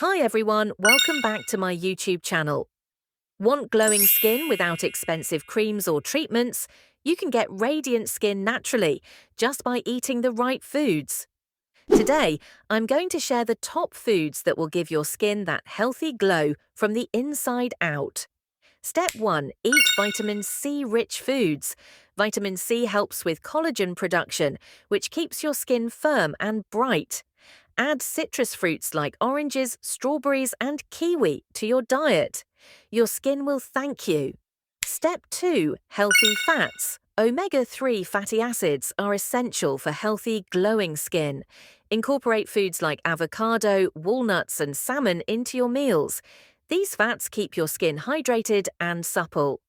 Hi everyone, welcome back to my YouTube channel. Want glowing skin without expensive creams or treatments? You can get radiant skin naturally just by eating the right foods. Today, I'm going to share the top foods that will give your skin that healthy glow from the inside out. Step 1. Eat vitamin C-rich foods. Vitamin C helps with collagen production, which keeps your skin firm and bright. Add citrus fruits like oranges, strawberries, and kiwi to your diet. Your skin will thank you. Step 2. Healthy fats. Omega-3 fatty acids are essential for healthy, glowing skin. Incorporate foods like avocado, walnuts, and salmon into your meals. These fats keep your skin hydrated and supple.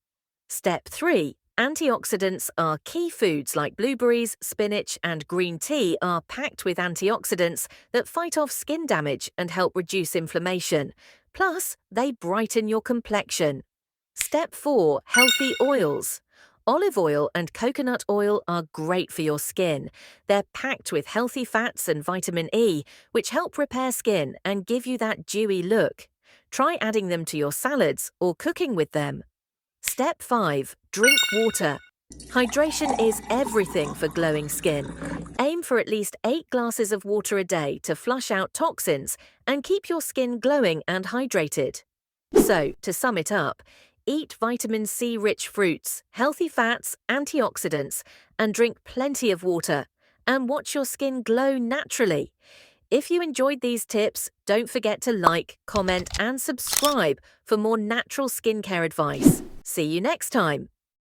Step 3. Antioxidants are key. Foods like blueberries, spinach, and green tea are packed with antioxidants that fight off skin damage and help reduce inflammation. Plus, they brighten your complexion. Step 4. Healthy oils. Olive oil and coconut oil are great for your skin. They're packed with healthy fats and vitamin E, which help repair skin and give you that dewy look. Try adding them to your salads or cooking with them. Step 5. Drink water. Hydration is everything for glowing skin. Aim for at least 8 glasses of water a day to flush out toxins and keep your skin glowing and hydrated. So, to sum it up, eat vitamin C-rich fruits, healthy fats, antioxidants, and drink plenty of water. And watch your skin glow naturally. If you enjoyed these tips, don't forget to like, comment, and subscribe for more natural skincare advice. See you next time.